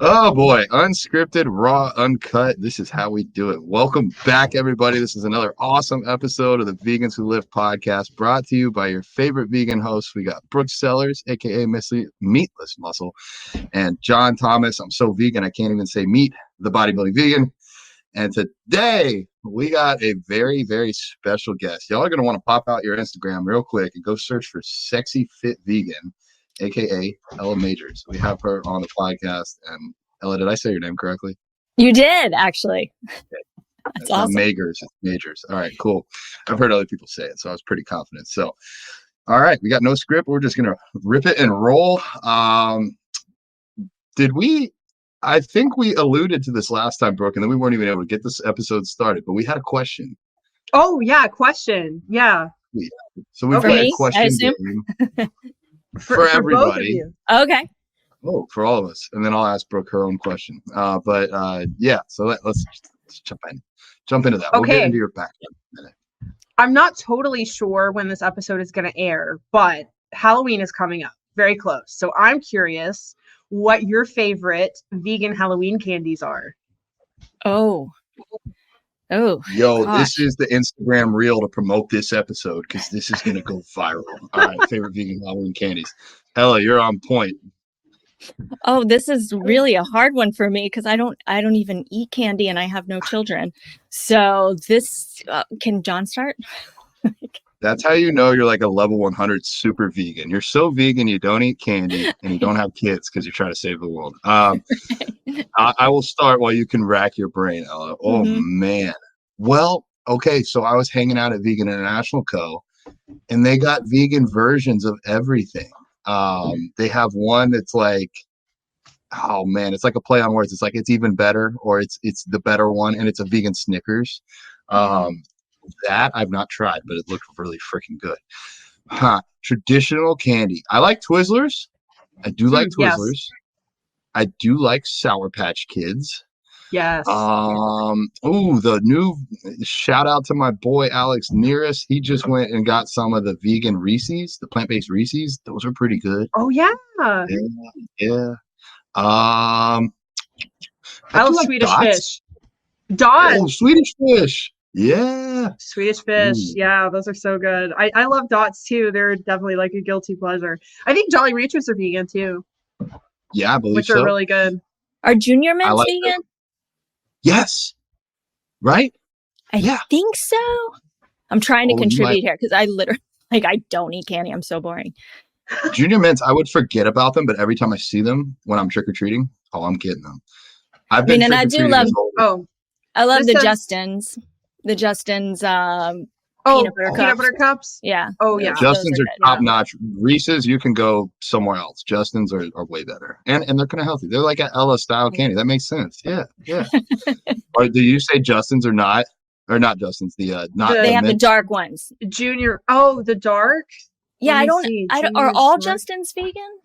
Oh boy, unscripted, raw, uncut. This is how we do it. Welcome back, everybody. This is another awesome episode of the Vegans Who Live podcast, brought to you by your favorite vegan hosts. We got Brooke Sellers, aka Miss Meatless Muscle, and John Thomas. I'm so vegan I can't even say meat. The Bodybuilding Vegan. And today we got a very, very special guest. Y'all are gonna want to pop out your Instagram real quick and go search for Sexy Fit Vegan, aka Ella Majors. We have her on the podcast. And Ella, did I say your name correctly? You did, actually. That's it's awesome. Not Magers, it's Majors. All right, cool. I've heard other people say it, so I was pretty confident. So, all right, we got no script. We're just gonna rip it and roll. I think we alluded to this last time, Brooke, and then we weren't even able to get this episode started, but we had a question. Oh, yeah, question. Yeah. So we've got a question game for everybody. Both of you. Okay. Oh, for all of us. And then I'll ask Brooke her own question. Yeah, so let's jump into that. Okay. We'll get into your background in a minute. I'm not totally sure when this episode is going to air, but Halloween is coming up very close. So I'm curious what your favorite vegan Halloween candies are. Oh, Yo, gosh. This is the Instagram reel to promote this episode because this is going to go viral. All right, favorite vegan Halloween candies. Ella, you're on point. Oh, this is really a hard one for me because I don't even eat candy and I have no children. So this, can John start? That's how you know you're like a level 100 super vegan. You're so vegan you don't eat candy and you don't have kids because you're trying to save the world. I will start while you can rack your brain, Ella. Oh, man. Well, okay, so I was hanging out at Vegan International Co. and they got vegan versions of everything. They have one that's like, oh man, it's like a play on words. It's like it's even better, or it's the better one, and it's a vegan Snickers. That I've not tried, but it looked really freaking good. Traditional candy. I like Twizzlers. I do like Twizzlers. Yes. I do like Sour Patch Kids. Yes. The new shout out to my boy Alex Nearest. He just went and got some of the vegan Reese's, the plant-based Reese's. Those are pretty good. Oh yeah. Yeah. I love like Swedish fish. Dots. Oh, Swedish fish. Yeah. Swedish fish. Ooh. Yeah, those are so good. I love Dots too. They're definitely like a guilty pleasure. I think Jolly Ranchers are vegan too. Yeah, I believe which so. are really good. Are Junior Mints like vegan? Them. Yes. Right? I think so. I'm trying to contribute here because I literally I don't eat candy. I'm so boring. Junior Mints, I would forget about them, but every time I see them when I'm trick-or-treating, I'm getting them. I love the Justins. The Justins peanut butter cups. Yeah. Oh yeah. Justins are top notch. Reese's, you can go somewhere else. Justins are way better. And they're kind of healthy. They're like an Ella style candy. That makes sense. Yeah. Or do you say Justins or not? Or not Justins, they have the dark ones. Junior. Oh, the dark? Yeah, I don't are all Justins vegan?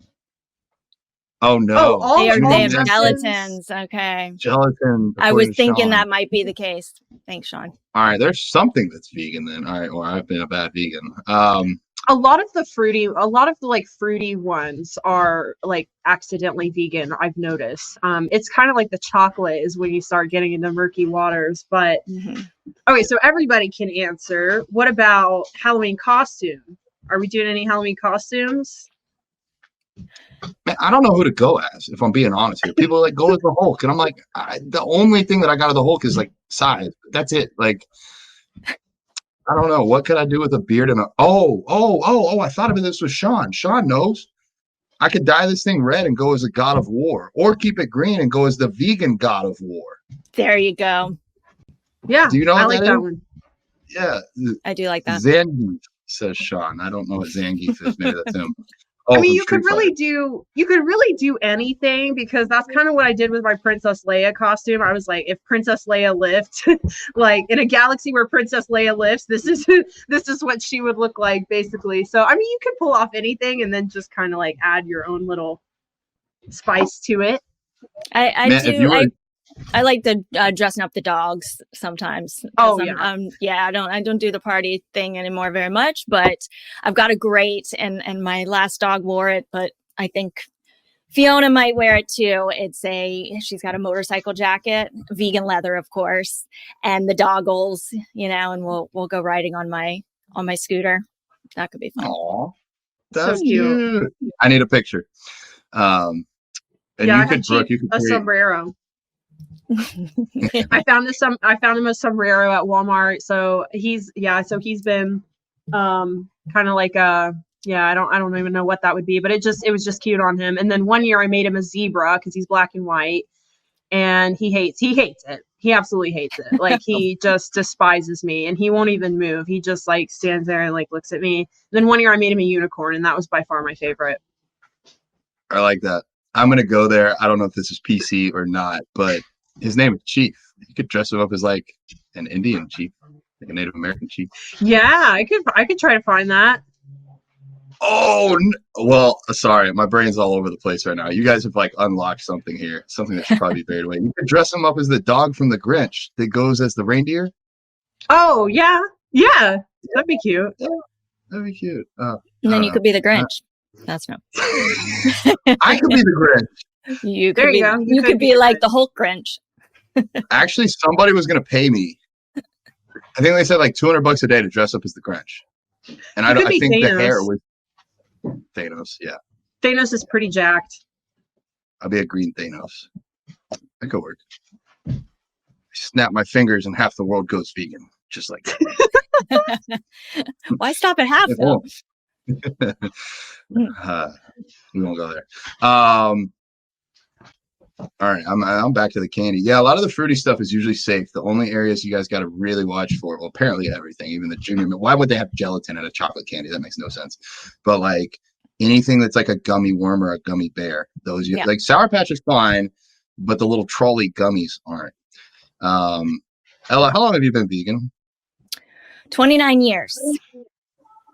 Oh no. They have gelatins. Okay. Gelatin. I was thinking that might be the case. Thanks, Sean. All right, there's something that's vegan then. All right, or I've been a bad vegan. A lot of the fruity ones are like accidentally vegan, I've noticed. It's kind of like the chocolate is when you start getting into murky waters. But okay, so everybody can answer. What about Halloween costume? Are we doing any Halloween costumes? Man, I don't know who to go as, if I'm being honest here. People are like, go as the Hulk. And I'm like, the only thing that I got of the Hulk is like size. That's it. Like, I don't know. What could I do with a beard and I thought of this with Sean. Sean knows. I could dye this thing red and go as a god of war, or keep it green and go as the vegan god of war. There you go. Yeah. Do you know what I like that one? Yeah. I do like that. Zangief, says Sean. I don't know what Zangief is. Maybe that's him. I mean, you could really do anything, because that's kind of what I did with my Princess Leia costume. I was like, if Princess Leia lived, like in a galaxy where Princess Leia lives, this is what she would look like, basically. So, I mean, you could pull off anything and then just kind of like add your own little spice to it. I like the dressing up the dogs sometimes. Oh yeah. I don't do the party thing anymore very much, but I've got a grate and my last dog wore it, but I think Fiona might wear it too. She's got a motorcycle jacket, vegan leather, of course, and the doggles, and we'll go riding on my scooter. That could be fun. Aw, So that's cute. cute. I need a picture. And Yeah, Brooke, you could a create. sombrero. I found him a sombrero at Walmart. So he's been kind of like I don't even know what that would be, but it was just cute on him. And then one year I made him a zebra because he's black and white, and he hates it. He absolutely hates it. Like he just despises me, and he won't even move. He just like stands there and like looks at me. Then one year I made him a unicorn, and that was by far my favorite. I like that. I'm gonna go there. I don't know if this is PC or not, but his name is Chief. You could dress him up as like an Indian chief, like a Native American chief. Yeah, I could try to find that. Oh, well, sorry. My brain's all over the place right now. You guys have like unlocked something here, something that should probably be buried away. You could dress him up as the dog from the Grinch that goes as the reindeer. Oh, yeah. Yeah. That'd be cute. Yeah, that'd be cute. And then you could be the Grinch. That's no. I could be the Grinch. You could be like the Hulk Grinch. Actually, somebody was going to pay me. I think they said like $200 a day to dress up as the Grinch. And I think Thanos. The hair was Thanos. Yeah. Thanos is pretty jacked. I'll be a green Thanos. That could work. I snap my fingers and half the world goes vegan. Just like that. Why stop at half though? We won't go there. All right, I'm back to the candy. Yeah, a lot of the fruity stuff is usually safe. The only areas you guys got to really watch for, well, apparently everything, even the junior. Why would they have gelatin in a chocolate candy? That makes no sense. But like anything that's like a gummy worm or a gummy bear, those like Sour Patch is fine, but the little trolley gummies aren't. Ella, how long have you been vegan? 29 years.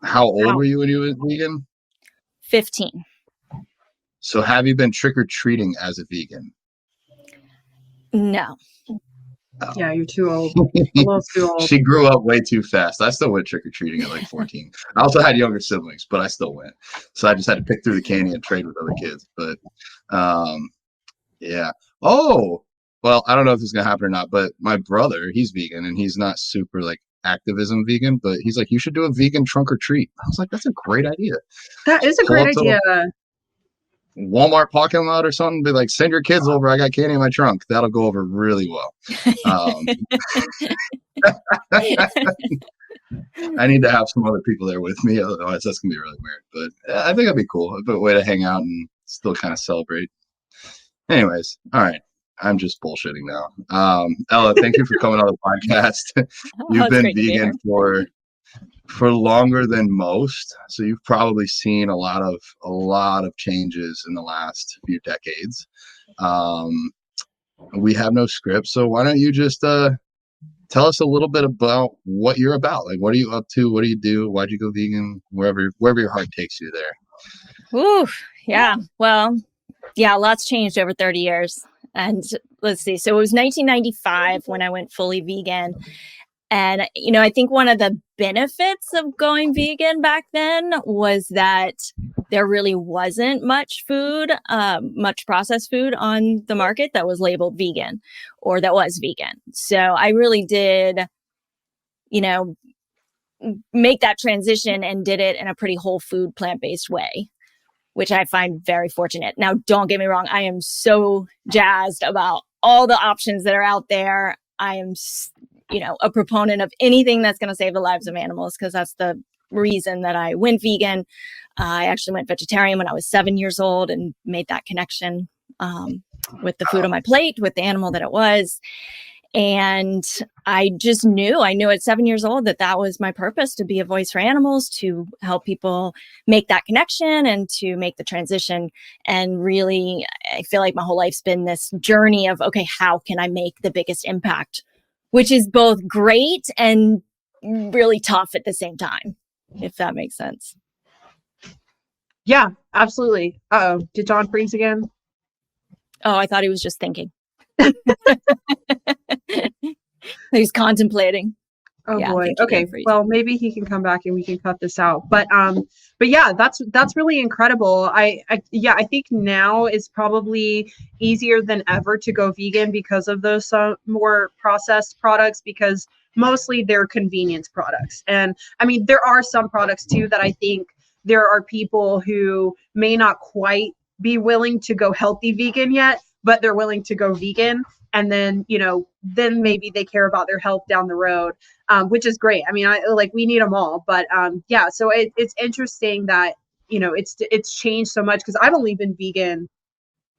How old were you when you were vegan? 15. So have you been trick-or-treating as a vegan? No. Oh. Yeah, you're too old. A little too old. She grew up way too fast. I still went trick-or-treating at like 14. I also had younger siblings, but I still went. So I just had to pick through the candy and trade with other kids. But yeah. Oh, well, I don't know if this is going to happen or not, but my brother, he's vegan and he's not super like activism vegan, but he's like, you should do a vegan trunk or treat. I was like, that's a great idea. That is a great idea. Walmart parking lot or something, be like, send your kids over. I got candy in my trunk. That'll go over really well. I need to have some other people there with me. Otherwise, that's going to be really weird. But I think it'd be cool. A way to hang out and still kind of celebrate. Anyways, all right. I'm just bullshitting now. Ella, thank you for coming on the podcast. You've been vegan for longer than most, so you've probably seen a lot of changes in the last few decades. We have no script, so why don't you just tell us a little bit about what you're about? Like, what are you up to? What do you do? Why'd you go vegan? Wherever your heart takes you there. Ooh, yeah. Well, yeah, lots changed over 30 years. And let's see. So it was 1995 when I went fully vegan. And, I think one of the benefits of going vegan back then was that there really wasn't much food, much processed food on the market that was labeled vegan or that was vegan. So I really did, make that transition and did it in a pretty whole food, plant-based way, which I find very fortunate. Now, don't get me wrong. I am so jazzed about all the options that are out there. I am, a proponent of anything that's going to save the lives of animals, because that's the reason that I went vegan. I actually went vegetarian when I was 7 years old and made that connection with the food on my plate, with the animal that it was. And I just knew at 7 years old that was my purpose, to be a voice for animals, to help people make that connection and to make the transition. And really, I feel like my whole life's been this journey of, okay, how can I make the biggest impact? Which is both great and really tough at the same time, if that makes sense. Yeah, absolutely. Uh-oh, did John freeze again? Oh, I thought he was just thinking. He's contemplating. Oh Yeah, I boy. think he Okay. did freeze. Well, maybe he can come back and we can cut this out. But yeah, that's really incredible. Yeah, I think now is probably easier than ever to go vegan because of those more processed products, because mostly they're convenience products. And I mean, there are some products too that I think there are people who may not quite be willing to go healthy vegan yet, but they're willing to go vegan. And then, then maybe they care about their health down the road, which is great. I mean, we need them all, but yeah. So it's interesting that it's changed so much, because I've only been vegan,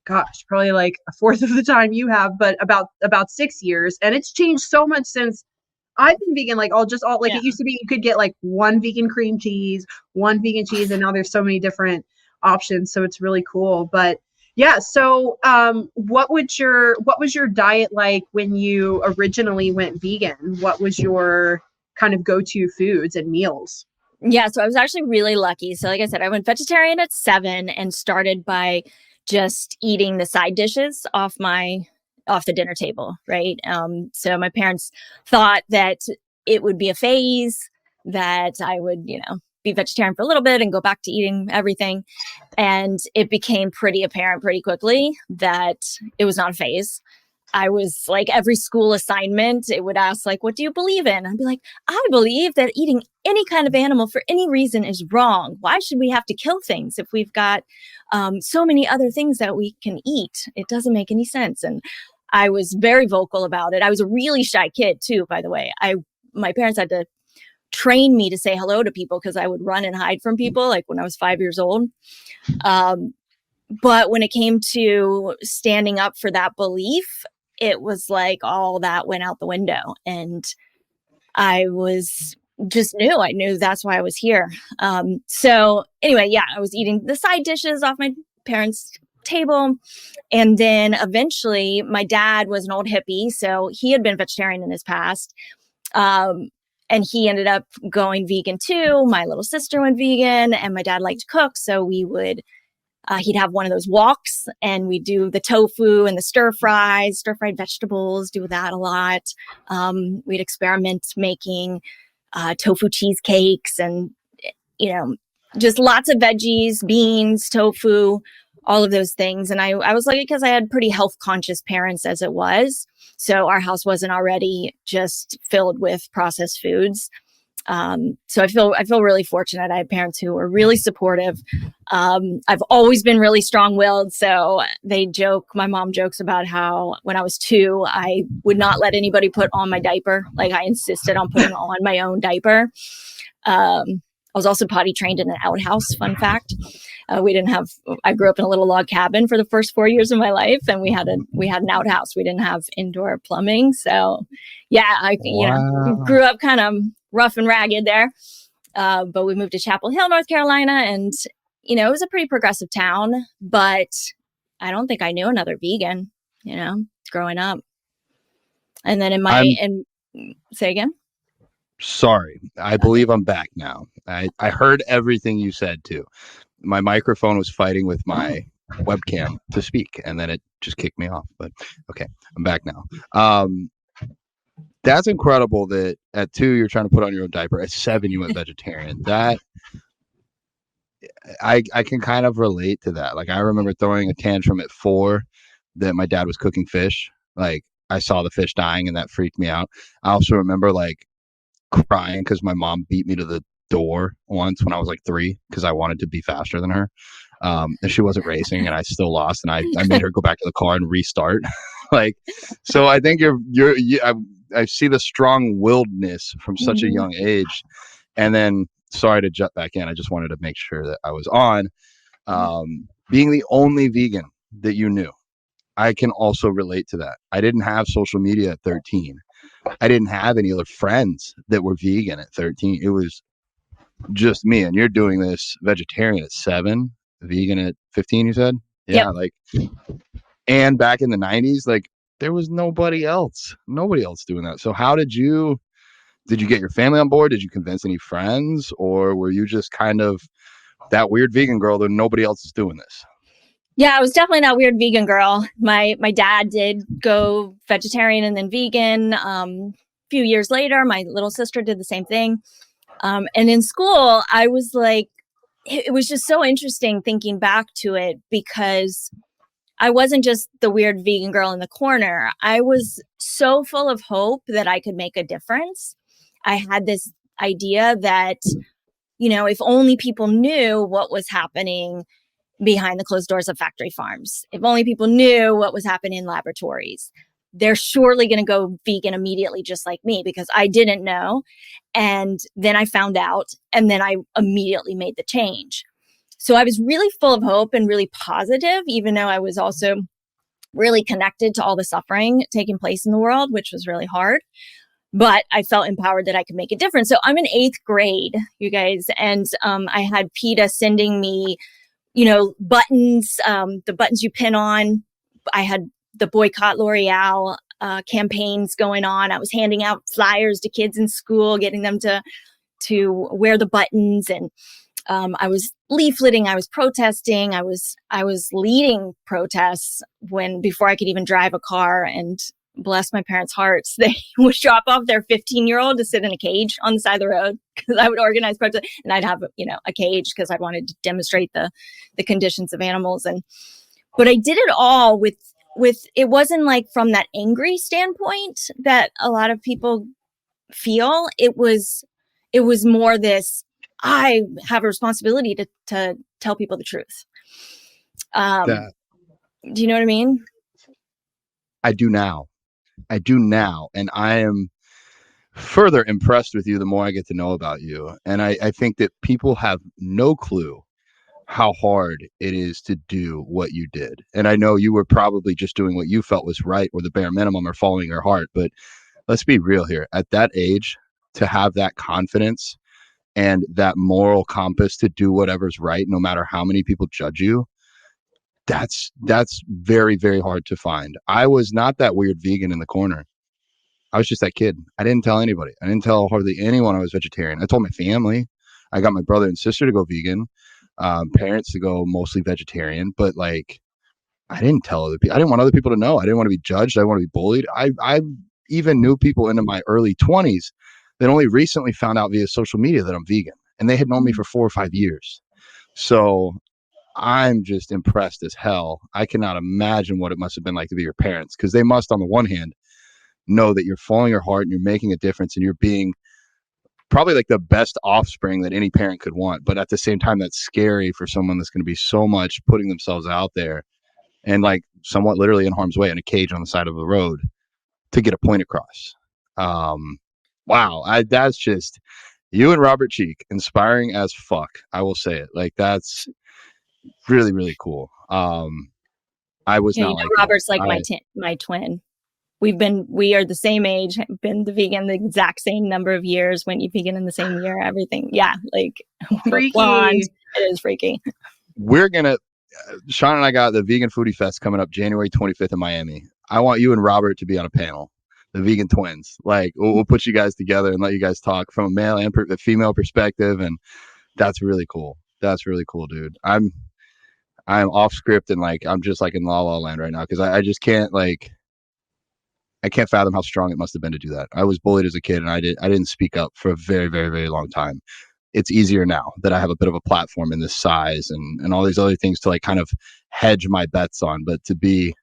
gosh, probably like a fourth of the time you have, but about 6 years, and it's changed so much since I've been vegan. Like Yeah. it used to be, you could get like one vegan cream cheese, one vegan cheese, and now there's so many different options. So it's really cool. But yeah, so what was your diet like when you originally went vegan? What was your kind of go-to foods and meals? Yeah, so I was actually really lucky. So like I said, I went vegetarian at 7 and started by just eating the side dishes off the dinner table, right? So my parents thought that it would be a phase, that I would, be vegetarian for a little bit and go back to eating everything. And it became pretty apparent pretty quickly that it was not a phase. I was like, every school assignment, it would ask, like, what do you believe in? I'd be like, I believe that eating any kind of animal for any reason is wrong. Why should we have to kill things if we've got so many other things that we can eat? It doesn't make any sense. And I was very vocal about it. I was a really shy kid too, by the way. My parents had to train me to say hello to people because I would run and hide from people, like when I was 5 years old. But when it came to standing up for that belief, it was like all that went out the window. And I was I knew that's why I was here. So anyway, yeah, I was eating the side dishes off my parents' table. And then eventually my dad was an old hippie. So he had been vegetarian in his past. And he ended up going vegan too. My little sister went vegan, and my dad liked to cook. So we would he'd have one of those walks, and we do the tofu and the stir-fried vegetables, do that a lot. We'd experiment making tofu cheesecakes and, just lots of veggies, beans, tofu, all of those things. And I was lucky because I had pretty health conscious parents as it was. So our house wasn't already just filled with processed foods. So I feel really fortunate. I had parents who were really supportive. I've always been really strong-willed. So my mom jokes about how when I was 2, I would not let anybody put on my diaper. Like, I insisted on putting on my own diaper. I was also potty trained in an outhouse. Fun fact. I grew up in a little log cabin for the first 4 years of my life, and we had an outhouse. We didn't have indoor plumbing. So yeah, I grew up kind of rough and ragged there. But we moved to Chapel Hill, North Carolina, and it was a pretty progressive town, but I don't think I knew another vegan, growing up. And then say again. Sorry, I believe I'm back now. I heard everything you said too. My microphone was fighting with my webcam to speak, and then it just kicked me off. But okay, I'm back now. That's incredible that at 2 you're trying to put on your own diaper. At 7 you went vegetarian. That I can kind of relate to that. Like, I remember throwing a tantrum at 4 that my dad was cooking fish. Like, I saw the fish dying, and that freaked me out. I also remember like crying because my mom beat me to the door once when I was like 3 because I wanted to be faster than her. And she wasn't racing, and I still lost, and I made her go back to the car and restart. Like, so I think I see the strong-willedness from such a young age. And then, sorry to jump back in, I just wanted to make sure that I was on. Being the only vegan that you knew, I can also relate to that. I didn't have social media at 13. I didn't have any other friends that were vegan at 13. It was just me. And you're doing this vegetarian at 7, vegan at 15, you said? Yeah. Yep. Like, and back in the 90s, like, there was nobody else doing that. So how did you get your family on board? Did you convince any friends, or were you just kind of that weird vegan girl that nobody else is doing this? Yeah, I was definitely that weird vegan girl. My dad did go vegetarian and then vegan a few years later, my little sister did the same thing. And in school, I was like, it was just so interesting thinking back to it, because I wasn't just the weird vegan girl in the corner. I was so full of hope that I could make a difference. I had this idea that, if only people knew what was happening behind the closed doors of factory farms, if only people knew what was happening in laboratories, they're surely going to go vegan immediately, just like me, because I didn't know. And then I found out, and then I immediately made the change. So I was really full of hope and really positive, even though I was also really connected to all the suffering taking place in the world, which was really hard. But I felt empowered that I could make a difference. So I'm in 8th grade, you guys, and I had PETA sending me, buttons, the buttons you pin on. I had the Boycott L'Oreal campaigns going on. I was handing out flyers to kids in school, getting them to wear the buttons, and I was leafleting, I was protesting, I was leading protests before I could even drive a car. And bless my parents' hearts, they would drop off their 15-year-old to sit in a cage on the side of the road, because I would organize protests, and I'd have a cage because I wanted to demonstrate the conditions of animals. But I did it all with it wasn't like from that angry standpoint that a lot of people feel. It was more this, I have a responsibility to tell people the truth. Do you know what I mean? I do now. And I am further impressed with you the more I get to know about you. And I think that people have no clue how hard it is to do what you did. And I know you were probably just doing what you felt was right, or the bare minimum, or following your heart. But let's be real here. At that age, to have that confidence and that moral compass to do whatever's right, no matter how many people judge you, that's very, very hard to find. I was not that weird vegan in the corner. I was just that kid. I didn't tell anybody. I didn't tell hardly anyone I was vegetarian. I told my family. I got my brother and sister to go vegan, parents to go mostly vegetarian, but like, I didn't tell other people. I didn't want other people to know. I didn't want to be judged. I didn't want to be bullied. I even knew people into my early 20s that only recently found out via social media that I'm vegan, and they had known me for 4 or 5 years. So I'm just impressed as hell. I cannot imagine what it must have been like to be your parents, because they must, on the one hand, know that you're following your heart and you're making a difference and you're being probably like the best offspring that any parent could want. But at the same time, that's scary for someone that's going to be so much putting themselves out there and like somewhat literally in harm's way in a cage on the side of the road to get a point across. Wow. That's just you and Robert Cheek, inspiring as fuck. I will say it. Like, that's really, really cool. I was not like Robert's like my twin. We are the same age, been the vegan the exact same number of years, went vegan in the same year, everything. Yeah, like freaky. Blonde. It is freaky. We're gonna Sean and I got the Vegan Foodie Fest coming up January 25th in Miami. I want you and Robert to be on a panel, the vegan twins. Like, we'll put you guys together and let you guys talk from a male and a female perspective, and that's really cool. That's really cool, dude. I'm off script and like I'm just like in La La Land right now, because I just can't I can't fathom how strong it must have been to do that. I was bullied as a kid, and I didn't speak up for a very, very, very long time. It's easier now that I have a bit of a platform in this size and all these other things to like kind of hedge my bets on. But to be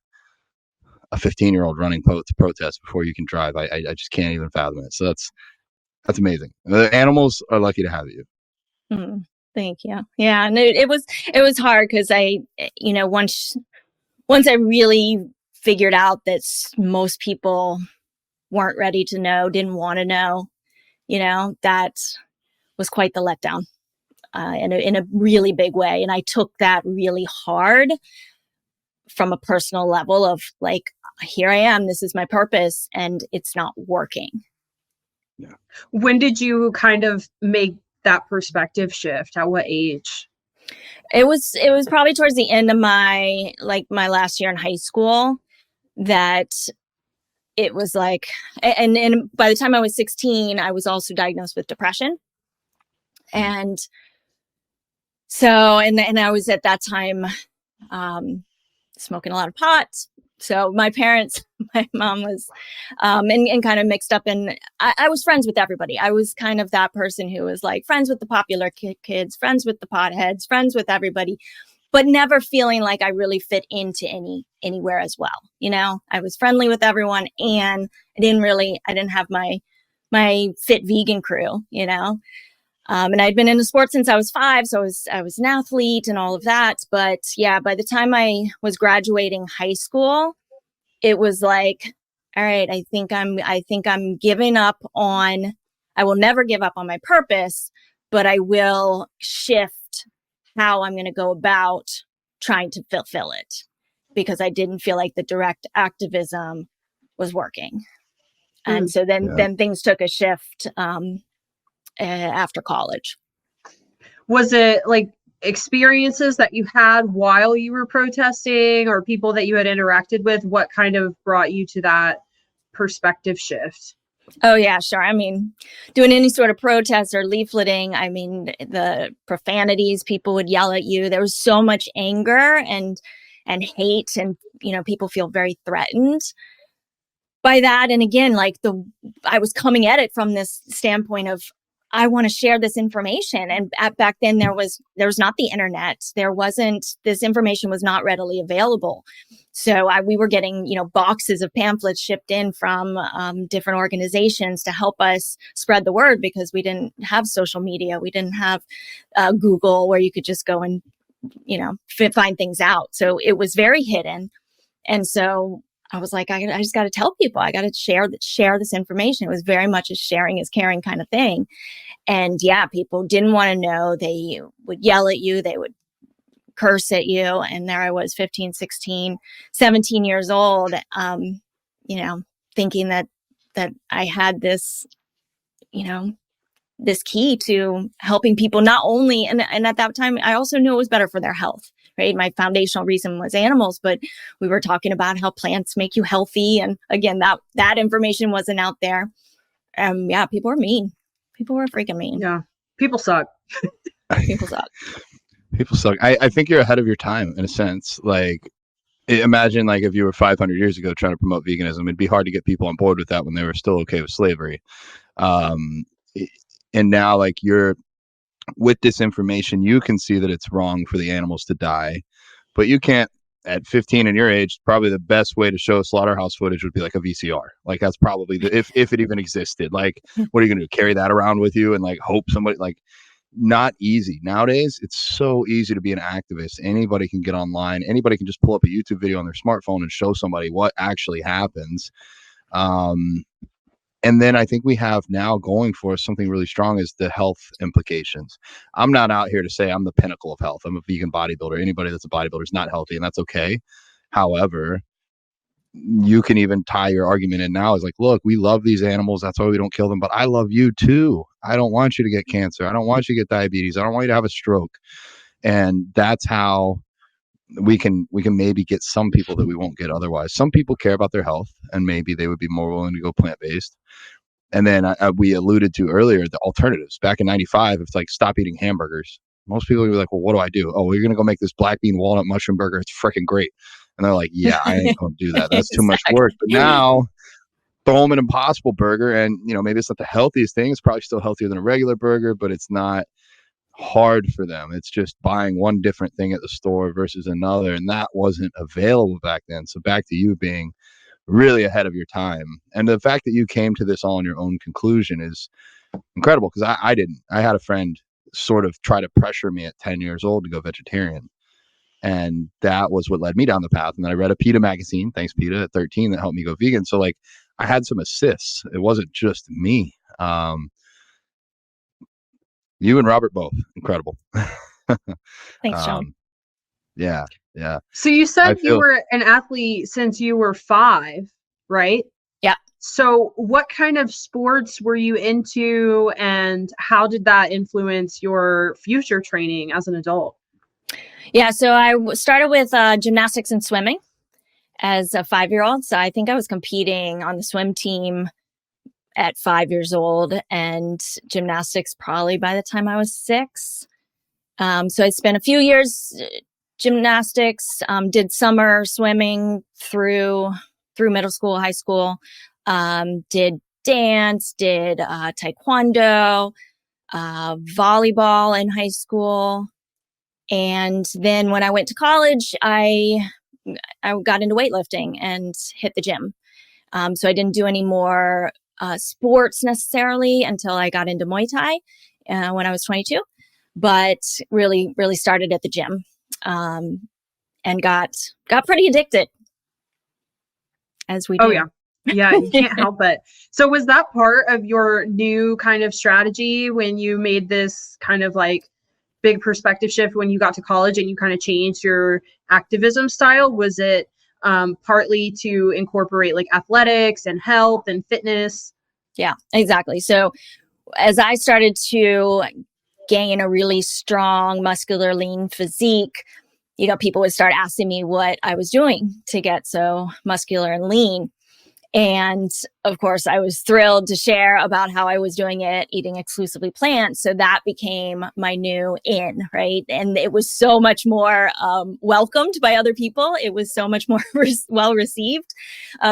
a 15-year-old running to protest before you can drive, I just can't even fathom it. So that's amazing. The animals are lucky to have you. Thank you. Yeah, and it was hard because I, once I really figured out that most people weren't ready to know, didn't want to know, that was quite the letdown in a really big way. And I took that really hard from a personal level of like, here I am, this is my purpose, and it's not working. Yeah. When did you kind of make that perspective shift? At what age? It was probably towards the end of my last year in high school that it was like, and by the time I was 16, I was also diagnosed with depression. And so, and I was at that time, smoking a lot of pot, So my parents, my mom was, and kind of mixed up in, I was friends with everybody. I was kind of that person who was like friends with the popular kids, friends with the potheads, friends with everybody, but never feeling like I really fit into anywhere as well. You know, I was friendly with everyone, and I didn't have my fit vegan crew, you know. And I'd been into sports since I was 5, so I was an athlete and all of that. But yeah, by the time I was graduating high school, it was like, all right, I think I'm giving up on. I will never give up on my purpose, but I will shift how I'm going to go about trying to fulfill it, because I didn't feel like the direct activism was working. And so then things took a shift after college. Was it like experiences that you had while you were protesting, or people that you had interacted with? What kind of brought you to that perspective shift? Oh yeah, sure. I mean, doing any sort of protest or leafleting, I mean, the profanities, people would yell at you. There was so much anger and hate, and you know, people feel very threatened by that. And again, like I was coming at it from this standpoint of, I want to share this information. And back then there was not the internet. This information was not readily available. So we were getting, you know, boxes of pamphlets shipped in from different organizations to help us spread the word, because we didn't have social media. We didn't have Google, where you could just go and, you know, find things out. So it was very hidden. And so I was like, I just got to tell people, I got to share this information. It was very much a sharing is caring kind of thing. And yeah, people didn't want to know. They would yell at you. They would curse at you. And there I was, 15, 16, 17 years old, you know, thinking that I had this, you know, this key to helping people not only, and at that time, I also knew it was better for their health, right? My foundational reason was animals, but we were talking about how plants make you healthy. And again, that information wasn't out there. Yeah, people were mean. People were freaking mean. Yeah. People suck. People suck. People suck. I think you're ahead of your time in a sense. Like, imagine like if you were 500 years ago trying to promote veganism, it'd be hard to get people on board with that when they were still okay with slavery. And now, like, you're with this information, you can see that it's wrong for the animals to die, but you can't. At 15 in your age, probably the best way to show slaughterhouse footage would be like a VCR. Like, that's probably if it even existed. Like, what are you gonna do? Carry that around with you and like hope somebody, like, not easy. Nowadays, it's so easy to be an activist. Anybody can get online. Anybody can just pull up a YouTube video on their smartphone and show somebody what actually happens. And then I think we have now going for us something really strong is the health implications. I'm not out here to say I'm the pinnacle of health. I'm a vegan bodybuilder. Anybody that's a bodybuilder is not healthy, and that's okay. However, you can even tie your argument in now is like, look, we love these animals. That's why we don't kill them. But I love you too. I don't want you to get cancer. I don't want you to get diabetes. I don't want you to have a stroke. And that's how we can maybe get some people that we won't get otherwise. Some people care about their health, and maybe they would be more willing to go plant-based. And then we alluded to earlier the alternatives. Back in '95, it's like, stop eating hamburgers. Most people would be like, well, what do I do? Oh, we're gonna go make this black bean walnut mushroom burger. It's freaking great. And they're like, yeah, I ain't gonna do that. That's too much work. But now throw them an Impossible Burger, and you know, maybe it's not the healthiest thing. It's probably still healthier than a regular burger, but it's not hard for them. It's just buying one different thing at the store versus another, and that wasn't available back then. So back to you being really ahead of your time, and the fact that you came to this all in your own conclusion is incredible, because I didn't. I had a friend sort of try to pressure me at 10 years old to go vegetarian, and that was what led me down the path. And then I read a PETA magazine, thanks PETA, at 13, that helped me go vegan. So like, I had some assists. It wasn't just me. You and Robert both incredible. Thanks, Sean. Yeah. So you said you were an athlete since you were 5, right? Yeah. So what kind of sports were you into, and how did that influence your future training as an adult? Yeah, so I started with gymnastics and swimming as a 5-year-old. So I think I was competing on the swim team at 5 years old, and gymnastics probably by the time I was 6. So I spent a few years gymnastics, did summer swimming through middle school, high school, did dance, did taekwondo, volleyball in high school. And then when I went to college, I got into weightlifting and hit the gym. So I didn't do any more sports necessarily until I got into Muay Thai when I was 22, but really started at the gym and got pretty addicted, as we do. Oh yeah. Yeah, you can't help it. So was that part of your new kind of strategy when you made this kind of like big perspective shift when you got to college and you kind of changed your activism style? Was it partly to incorporate like athletics and health and fitness? Yeah, exactly. So as I started to gain a really strong, muscular, lean physique, people would start asking me what I was doing to get so muscular and lean. And of course, I was thrilled to share about how I was doing it, eating exclusively plants. So that became my new in, right? And it was so much more welcomed by other people. It was so much more well received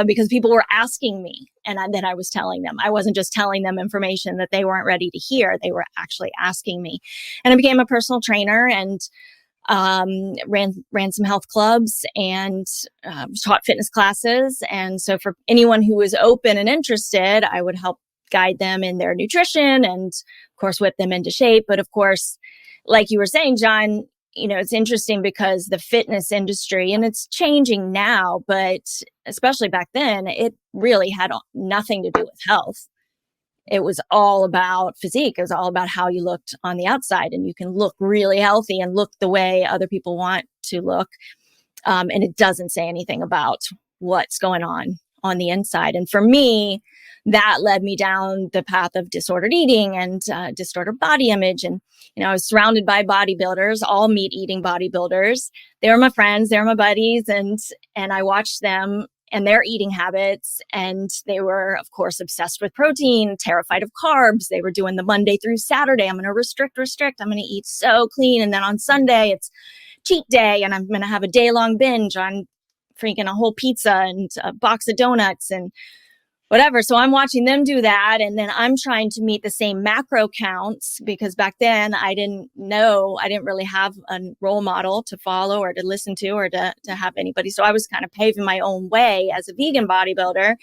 because people were asking me. And then I was telling them. I wasn't just telling them information that they weren't ready to hear. They were actually asking me. And I became a personal trainer and ran some health clubs and taught fitness classes. And so for anyone who was open and interested, I would help guide them in their nutrition and of course whip them into shape. But of course, like you were saying, John, it's interesting because the fitness industry, and it's changing now, but especially back then, it really had nothing to do with health. It was all about physique. It was all about how you looked on the outside, and you can look really healthy and look the way other people want to look. And it doesn't say anything about what's going on the inside. And for me, that led me down the path of disordered eating and disordered body image. And, I was surrounded by bodybuilders, all meat eating bodybuilders. They were my friends, they were my buddies. And I watched them and their eating habits. And they were, of course, obsessed with protein, terrified of carbs. They were doing the Monday through Saturday. I'm going to restrict. I'm going to eat so clean. And then on Sunday, it's cheat day. And I'm going to have a day-long binge on freaking a whole pizza and a box of donuts and whatever. So I'm watching them do that. And then I'm trying to meet the same macro counts because back then I didn't really have a role model to follow or to listen to or to have anybody. So I was kind of paving my own way as a vegan bodybuilder.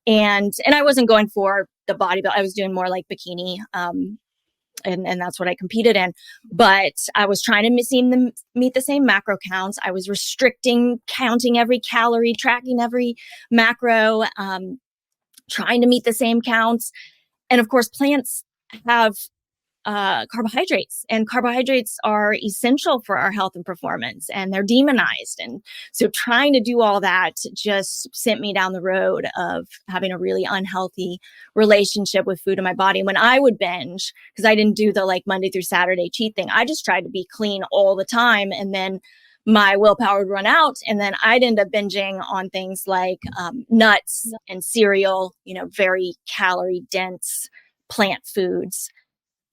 And I wasn't going for the bodybuilder. I was doing more like bikini. And that's what I competed in. But I was trying to meet the same macro counts. I was restricting, counting every calorie, tracking every macro, trying to meet the same counts. And of course, plants have carbohydrates, and carbohydrates are essential for our health and performance, and they're demonized. And so trying to do all that just sent me down the road of having a really unhealthy relationship with food in my body. When I would binge, because I didn't do the like Monday through Saturday cheat thing, I just tried to be clean all the time. And then my willpower would run out, and then I'd end up binging on things like nuts and cereal, very calorie dense plant foods.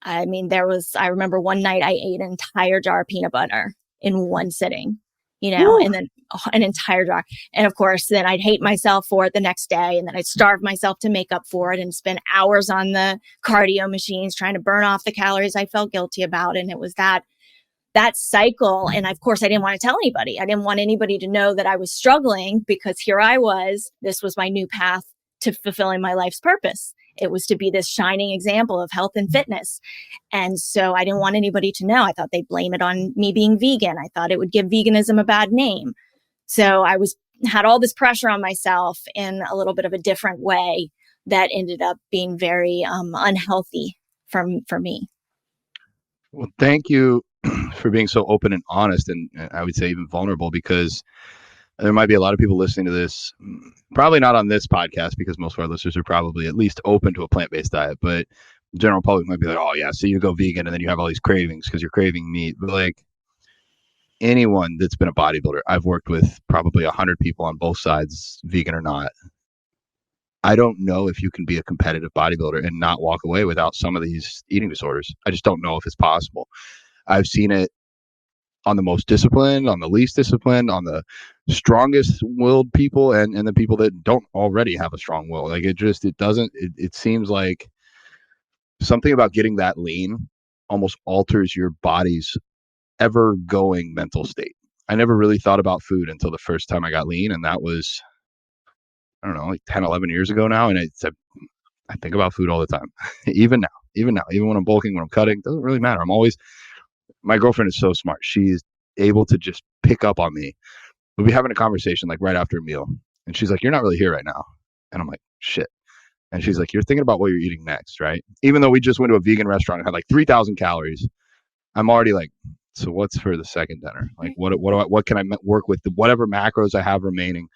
I mean, I remember one night I ate an entire jar of peanut butter in one sitting, Ooh. and then an entire jar. And of course, then I'd hate myself for it the next day. And then I'd starve myself to make up for it and spend hours on the cardio machines trying to burn off the calories I felt guilty about. And it was that cycle. And of course, I didn't want to tell anybody. I didn't want anybody to know that I was struggling because here I was. This was my new path to fulfilling my life's purpose. It was to be this shining example of health and fitness. And so I didn't want anybody to know. I thought they'd blame it on me being vegan. I thought it would give veganism a bad name. So I had all this pressure on myself in a little bit of a different way that ended up being very unhealthy for me. Well, thank you for being so open and honest, and I would say even vulnerable, because there might be a lot of people listening to this, probably not on this podcast, because most of our listeners are probably at least open to a plant-based diet, but the general public might be like, oh yeah, so you go vegan and then you have all these cravings because you're craving meat. But like anyone that's been a bodybuilder, I've worked with probably 100 people on both sides, vegan or not. I don't know if you can be a competitive bodybuilder and not walk away without some of these eating disorders. I just don't know if it's possible. I've seen it on the most disciplined, on the least disciplined, on the strongest willed people, and the people that don't already have a strong will. Like it seems like something about getting that lean almost alters your body's ever going mental state. I never really thought about food until the first time I got lean. And that was, I don't know, like 10, 11 years ago now. And I think about food all the time, even now, even when I'm bulking, when I'm cutting, doesn't really matter. My girlfriend is so smart. She's able to just pick up on me. We'll be having a conversation like right after a meal. And she's like, you're not really here right now. And I'm like, shit. And she's like, you're thinking about what you're eating next, right? Even though we just went to a vegan restaurant and had like 3,000 calories, I'm already like, so what's for the second dinner? Like, what can I work with? Whatever macros I have remaining.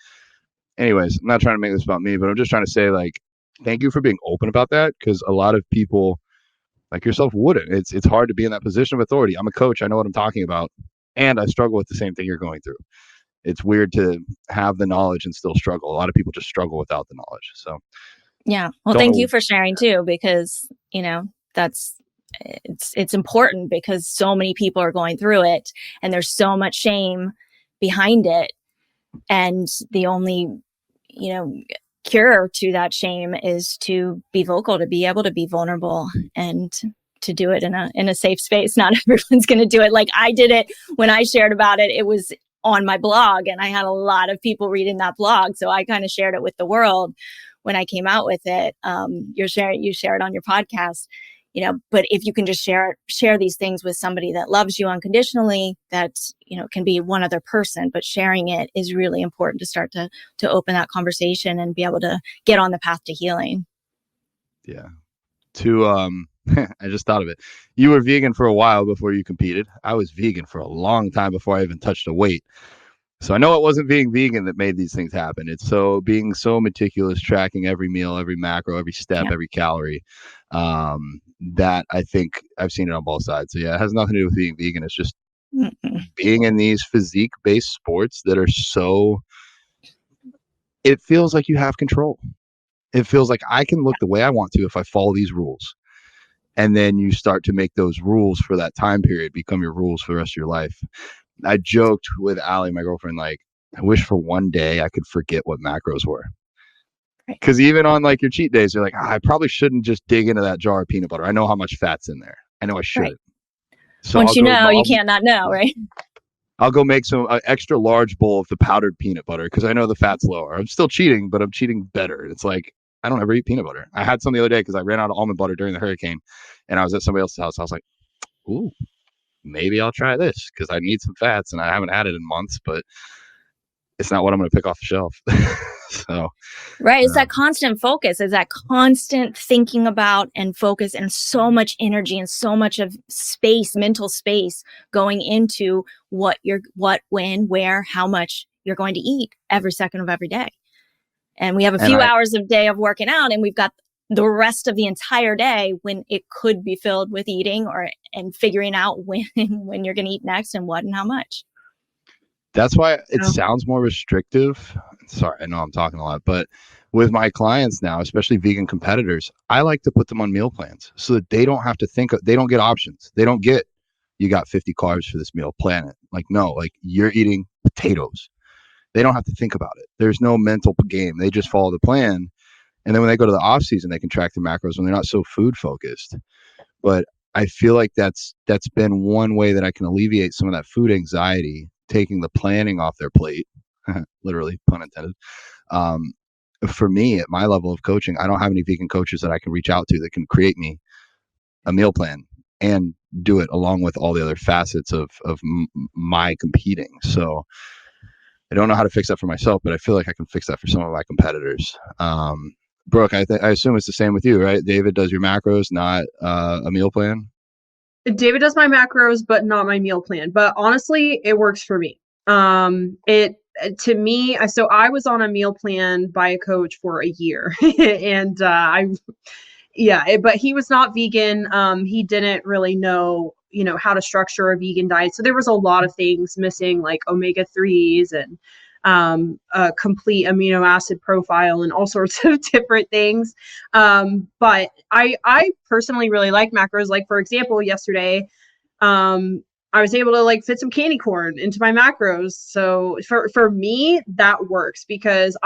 Anyways, I'm not trying to make this about me, but I'm just trying to say, like, thank you for being open about that, because a lot of people like yourself wouldn't. It's hard to be in that position of authority. I'm a coach. I know what I'm talking about. And I struggle with the same thing you're going through. It's weird to have the knowledge and still struggle. A lot of people just struggle without the knowledge. So yeah. Well, thank you for sharing too, because, it's important, because so many people are going through it and there's so much shame behind it. And the only, cure to that shame is to be vocal, to be able to be vulnerable, and to do it in a safe space. Not everyone's going to do it like I did it. When I shared about it, it was on my blog and I had a lot of people reading that blog. So I kind of shared it with the world when I came out with it. You share it on your podcast, but if you can just share these things with somebody that loves you unconditionally, that, can be one other person, but sharing it is really important to start to open that conversation and be able to get on the path to healing. Yeah. I just thought of it. You were vegan for a while before you competed. I was vegan for a long time before I even touched a weight. So I know it wasn't being vegan that made these things happen. It's being so meticulous, tracking every meal, every macro, every step, every calorie. That I think I've seen it on both sides. So yeah, it has nothing to do with being vegan. It's just being in these physique-based sports that are it feels like you have control. It feels like I can look the way I want to if I follow these rules. And then you start to make those rules for that time period become your rules for the rest of your life. I joked with Allie, my girlfriend, like, I wish for one day I could forget what macros were. Because even on like your cheat days, you're like, I probably shouldn't just dig into that jar of peanut butter. I know how much fat's in there. I know I shouldn't. Right. So once you can't not know, right? I'll go make some extra large bowl of the powdered peanut butter because I know the fat's lower. I'm still cheating, but I'm cheating better. It's like, I don't ever eat peanut butter. I had some the other day because I ran out of almond butter during the hurricane and I was at somebody else's house. I was like, ooh, maybe I'll try this because I need some fats and I haven't had it in months, but it's not what I'm going to pick off the shelf. So, right. It's that constant focus. It's that constant thinking about and focus, and so much energy and so much of space, mental space going into what, when, where, how much you're going to eat every second of every day. And we have a few hours of day of working out, and we've got the rest of the entire day when it could be filled with eating and figuring out when you're going to eat next and what and how much. That's why it sounds more restrictive. Sorry, I know I'm talking a lot, but with my clients now, especially vegan competitors, I like to put them on meal plans so that they don't have to they don't get options. They don't get, you got 50 carbs for this meal, plan it. Like, no, like you're eating potatoes. They don't have to think about it. There's no mental game. They just follow the plan. And then when they go to the off season, they can track the macros when they're not so food focused. But I feel like that's been one way that I can alleviate some of that food anxiety, taking the planning off their plate, literally, pun intended. For me, at my level of coaching, I don't have any vegan coaches that I can reach out to that can create me a meal plan and do it along with all the other facets of my competing. So I don't know how to fix that for myself, but I feel like I can fix that for some of my competitors. Brooke, I assume it's the same with you, right? David does your macros, not a meal plan? David does my macros, but not my meal plan. But honestly, it works for me. To me, so I was on a meal plan by a coach for a year, and but he was not vegan. He didn't really know, how to structure a vegan diet. So there was a lot of things missing, like omega-3s and a complete amino acid profile and all sorts of different things. But I personally really like macros. Like, for example, yesterday, I was able to like fit some candy corn into my macros. So for me, that works because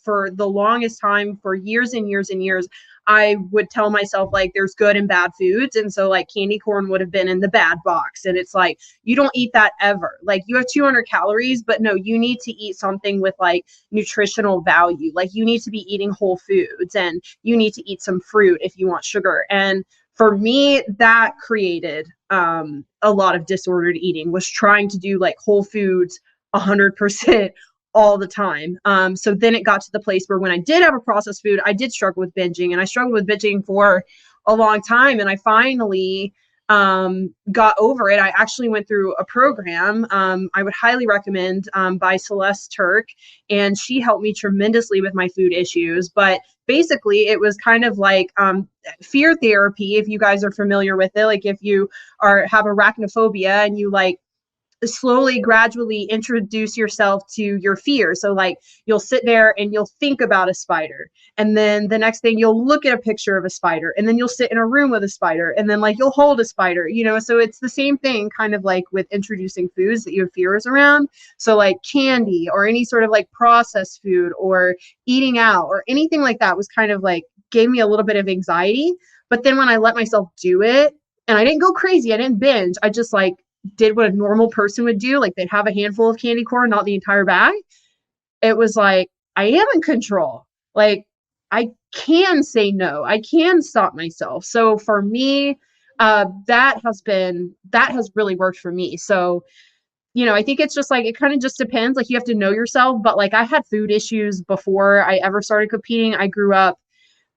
for the longest time, for years and years and years, I would tell myself like there's good and bad foods. And so like candy corn would have been in the bad box. And it's like, you don't eat that ever. Like you have 200 calories, but no, you need to eat something with like nutritional value. Like you need to be eating whole foods and you need to eat some fruit if you want sugar. And for me, that created a lot of disordered eating, was trying to do like whole foods 100% all the time. So then it got to the place where when I did have a processed food, I did struggle with binging, and I struggled with binging for a long time. And I finally got over it. I actually went through a program I would highly recommend by Celeste Turk, and she helped me tremendously with my food issues. But basically it was kind of like fear therapy, if you guys are familiar with it. Like if you have arachnophobia and you like slowly, gradually introduce yourself to your fear. So like you'll sit there and you'll think about a spider. And then the next thing you'll look at a picture of a spider, and then you'll sit in a room with a spider, and then like you'll hold a spider, you know? So it's the same thing kind of like with introducing foods that you have fears around. So like candy or any sort of like processed food or eating out or anything like that was kind of like gave me a little bit of anxiety. But then when I let myself do it, and I didn't go crazy, I didn't binge, I just like did what a normal person would do. Like they'd have a handful of candy corn, not the entire bag. It was like, I am in control. Like I can say no, I can stop myself. So for me, that has really worked for me. So, you know, I think it's just like, it kind of just depends. Like you have to know yourself, but like I had food issues before I ever started competing. I grew up,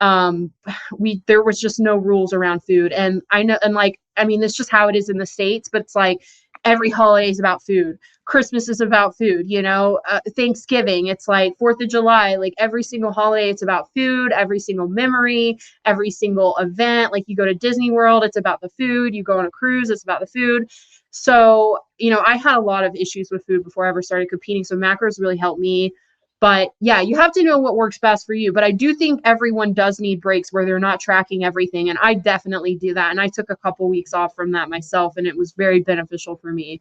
there was just no rules around food. And I know, and like, I mean, it's just how it is in the States, but it's like every holiday is about food. Christmas is about food, you know, Thanksgiving, it's like 4th of July, like every single holiday, it's about food, every single memory, every single event. Like you go to Disney World, it's about the food. You go on a cruise, it's about the food. So, you know, I had a lot of issues with food before I ever started competing. So macros really helped me. But yeah, you have to know what works best for you. But I do think everyone does need breaks where they're not tracking everything. And I definitely do that. And I took a couple weeks off from that myself, and it was very beneficial for me.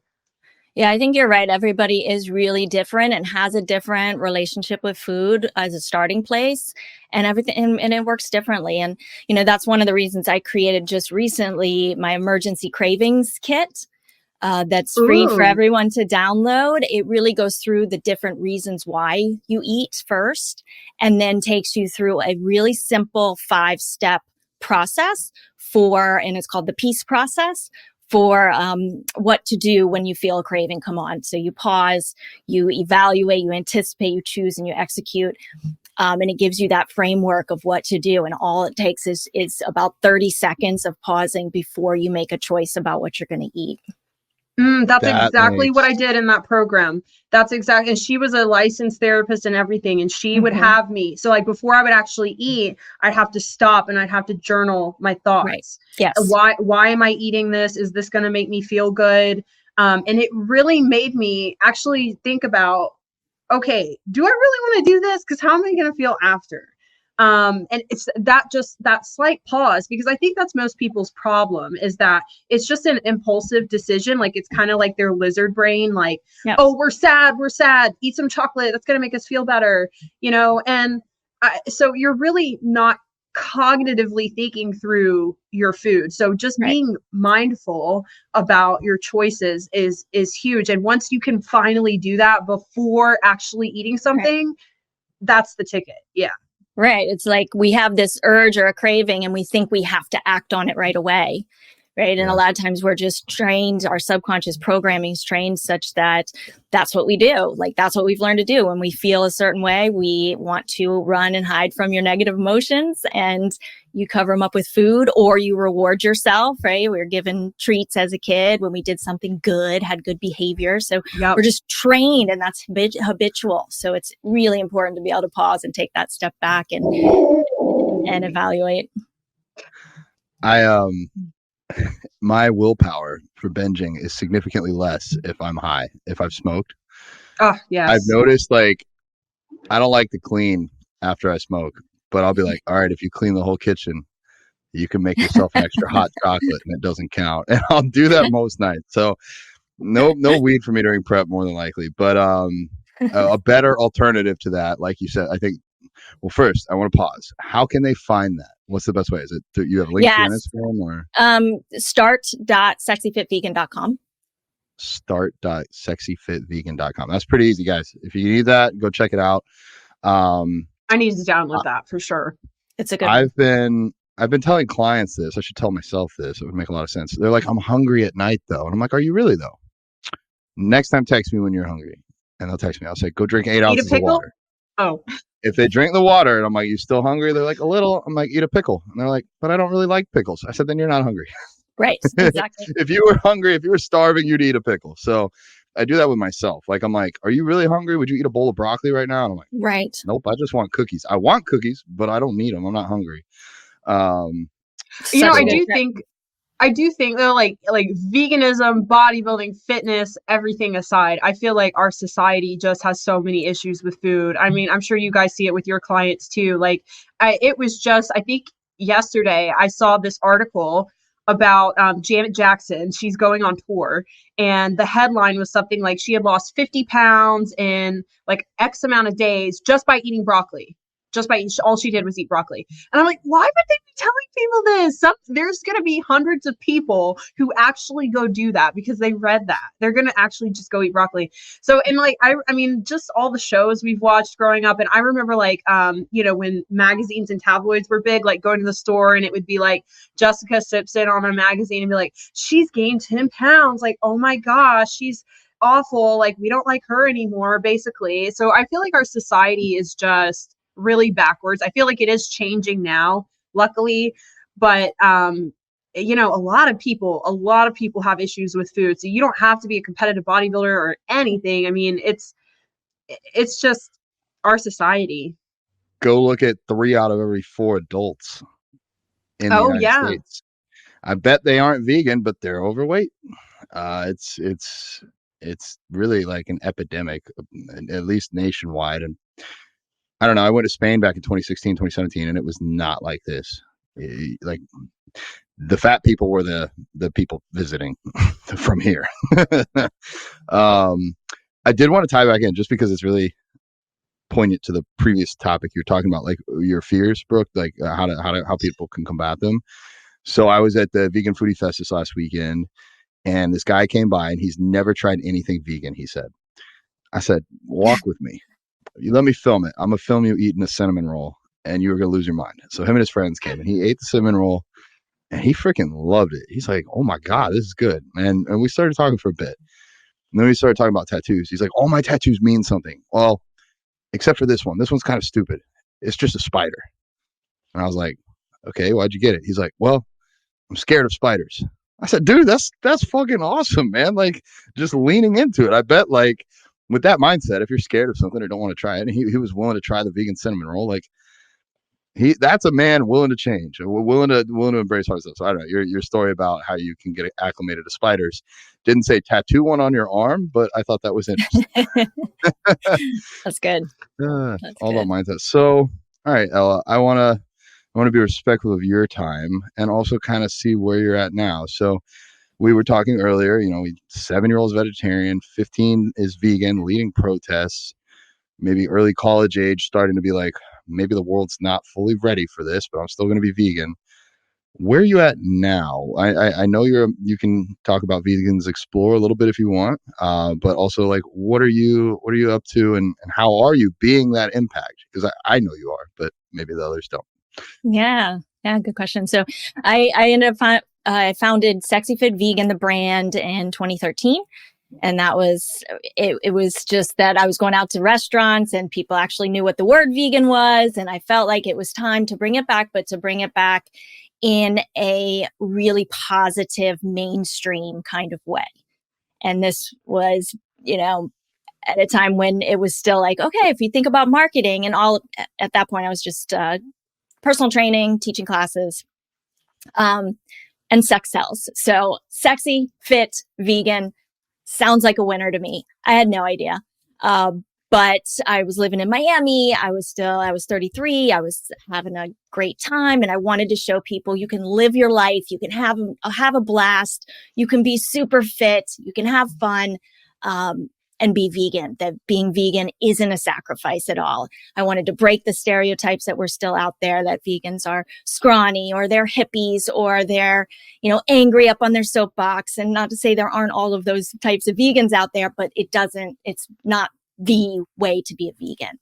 Yeah, I think you're right. Everybody is really different and has a different relationship with food as a starting place, and everything, and it works differently. And, you know, that's one of the reasons I created just recently my emergency cravings kit. That's free for everyone to download. It really goes through the different reasons why you eat first, and then takes you through a really simple 5-step process and it's called the peace process for what to do when you feel a craving come on. So you pause, you evaluate, you anticipate, you choose, and you execute. And it gives you that framework of what to do. And all it takes is about 30 seconds of pausing before you make a choice about what you're going to eat. That's exactly what I did in that program. That's exactly, and she was a licensed therapist and everything, and she would have me. So like before I would actually eat, I'd have to stop and I'd have to journal my thoughts. Right. Yes. Why am I eating this? Is this going to make me feel good? And it really made me actually think about, okay, do I really want to do this? Because how am I going to feel after? And it's that slight pause, because I think that's most people's problem, is that it's just an impulsive decision. Like it's kind of like their lizard brain, like, oh, we're sad, eat some chocolate, that's going to make us feel better, you know? And so you're really not cognitively thinking through your food. So just being mindful about your choices is huge. And once you can finally do that before actually eating something, that's the ticket. Yeah. Right. It's like we have this urge or a craving and we think we have to act on it right away. Right. And a lot of times we're just trained, our subconscious programming is trained such that that's what we do. Like that's what we've learned to do. When we feel a certain way, we want to run and hide from your negative emotions, and you cover them up with food, or you reward yourself. Right. We were given treats as a kid when we did something good, had good behavior. So we're just trained, and that's habitual. So it's really important to be able to pause and take that step back and evaluate. My willpower for binging is significantly less if I'm high, if I've smoked. Oh, yes. I've noticed, like, I don't like to clean after I smoke, but I'll be like, all right, if you clean the whole kitchen, you can make yourself an extra hot chocolate and it doesn't count. And I'll do that most nights. So no weed for me during prep, more than likely. But a better alternative to that, like you said, I think. Well, first, I want to pause. How can they find that? What's the best way? Is it you have a link to your Yes. Instagram or start.sexyfitvegan.com. start.sexyfitvegan.com. That's pretty easy, guys. If you need that, go check it out. I need to download that for sure. It's a good I've been telling clients this. I should tell myself this. It would make a lot of sense. They're like, I'm hungry at night though. And I'm like, are you really though? Next time text me when you're hungry. And they'll text me. I'll say, go drink 8 ounces of water. Oh. If they drink the water and I'm like, you still hungry? They're like, a little. I'm like, eat a pickle. And they're like, but I don't really like pickles. I said, then you're not hungry. Right. Exactly. If you were hungry, if you were starving, you'd eat a pickle. So I do that with myself. Like, I'm like, are you really hungry? Would you eat a bowl of broccoli right now? And I'm like, right. Nope. I just want cookies. I want cookies, but I don't need them. I'm not hungry. You know, I do think though, like veganism, bodybuilding, fitness, everything aside, I feel like our society just has so many issues with food. I mean, I'm sure you guys see it with your clients too. Like, it was just, I think yesterday I saw this article about Janet Jackson. She's going on tour, and the headline was something like she had lost 50 pounds in like X amount of days just by eating broccoli. All she did was eat broccoli. And I'm like, why would they be telling people this? There's going to be hundreds of people who actually go do that because they read that. They're going to actually just go eat broccoli. So, and like, I mean, just all the shows we've watched growing up. And I remember like, you know, when magazines and tabloids were big, like going to the store and it would be like Jessica Simpson on a magazine and be like, she's gained 10 pounds. Like, oh my gosh, she's awful. Like, we don't like her anymore, basically. So I feel like our society is just really backwards. I feel like it is changing now, luckily, but you know, a lot of people have issues with food. So you don't have to be a competitive bodybuilder or anything. I mean, it's just our society. Go look at 3 out of every 4 adults in the United States. I bet they aren't vegan, but they're overweight. It's really like an epidemic, at least nationwide. And I don't know. I went to Spain back in 2016, 2017, and it was not like this. Like, the fat people were the people visiting from here. I did want to tie back in just because it's really poignant to the previous topic you're talking about, like your fears, Brooke, like how people can combat them. So I was at the Vegan Foodie Fest this last weekend, and this guy came by, and he's never tried anything vegan. He said, I said, walk with me. You let me film it. I'm gonna film you eating a cinnamon roll, and you were gonna lose your mind. So him and his friends came, and he ate the cinnamon roll, and he freaking loved it. He's like, "Oh my god, this is good." And we started talking for a bit, and then we started talking about tattoos. He's like, "All my tattoos mean something." Well, except for this one. This one's kind of stupid. It's just a spider. And I was like, "Okay, why'd you get it?" He's like, "Well, I'm scared of spiders." I said, "Dude, that's fucking awesome, man. Like, just leaning into it." I bet, like, with that mindset, if you're scared of something or don't want to try it, and he was willing to try the vegan cinnamon roll, like, that's a man willing to change, willing to embrace hard stuff. So I don't know, your story about how you can get acclimated to spiders didn't say tattoo one on your arm, but I thought that was interesting. That's good. All about mindset. So, all right, Ella, I want to be respectful of your time and also kind of see where you're at now. So we were talking earlier, you know, 7-year-old's vegetarian, 15 is vegan, leading protests, maybe early college age, starting to be like, maybe the world's not fully ready for this, but I'm still going to be vegan. Where are you at now? I know you can talk about Vegans Explore a little bit if you want, but also, like, what are you up to, and how are you being that impact? Because I know you are, but maybe the others don't. Yeah, good question. So I ended up I founded Sexy Fit Vegan, the brand, in 2013. And that was, it was just that I was going out to restaurants and people actually knew what the word vegan was. And I felt like it was time to bring it back, but to bring it back in a really positive, mainstream kind of way. And this was, you know, at a time when it was still like, okay, if you think about marketing and all, at that point, I was just personal training, teaching classes, and sex sells. So sexy, fit, vegan sounds like a winner to me. I had no idea. But I was living in Miami. I was 33. I was having a great time. And I wanted to show people you can live your life. You can have a blast. You can be super fit. You can have fun. And be vegan, that being vegan isn't a sacrifice at all. I wanted to break the stereotypes that were still out there, that vegans are scrawny or they're hippies or they're, angry up on their soapbox. And not to say there aren't all of those types of vegans out there, but it's not the way to be a vegan.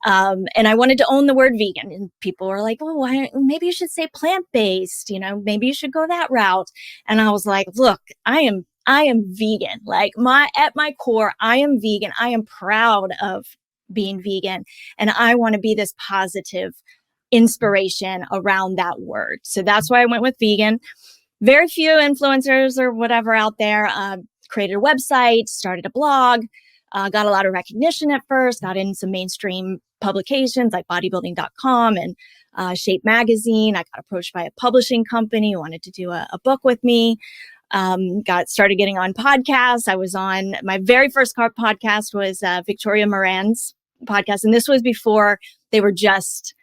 And I wanted to own the word vegan, and people were like, "Oh, maybe you should say plant-based, maybe you should go that route." And I was like, look, I am vegan. Like at my core, I am vegan. I am proud of being vegan. And I want to be this positive inspiration around that word. So that's why I went with vegan. Very few influencers or whatever out there. Created a website, started a blog, got a lot of recognition at first, got in some mainstream publications like bodybuilding.com and Shape Magazine. I got approached by a publishing company who wanted to do a book with me. Started getting on podcasts. I was on my very first podcast was Victoria Moran's podcast. And this was before they were just